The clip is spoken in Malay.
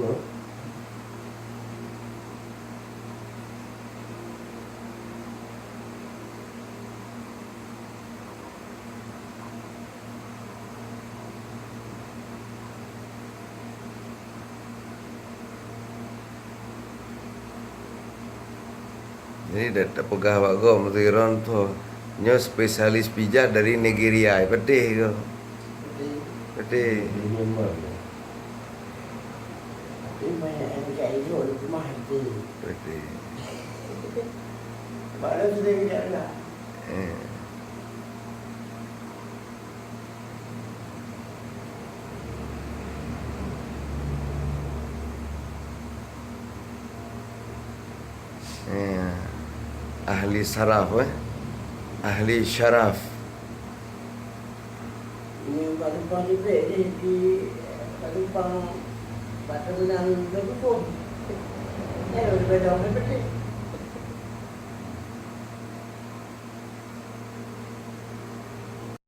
Dua. Jadi dah pegah bago Mutiron tu. Nyo spesialis pijat dari Nigeria. Pedih ke? Pedih. Di Myanmar. Tapi banyak yang cakap itu di rumah itu. Pedih. Baru sudah tidak lah. Eh. Ahli saraf ahli syaraf. Ini Balumpang juga di Balumpang Batam dan Balumpang. Ya, lebih banyak orang betul.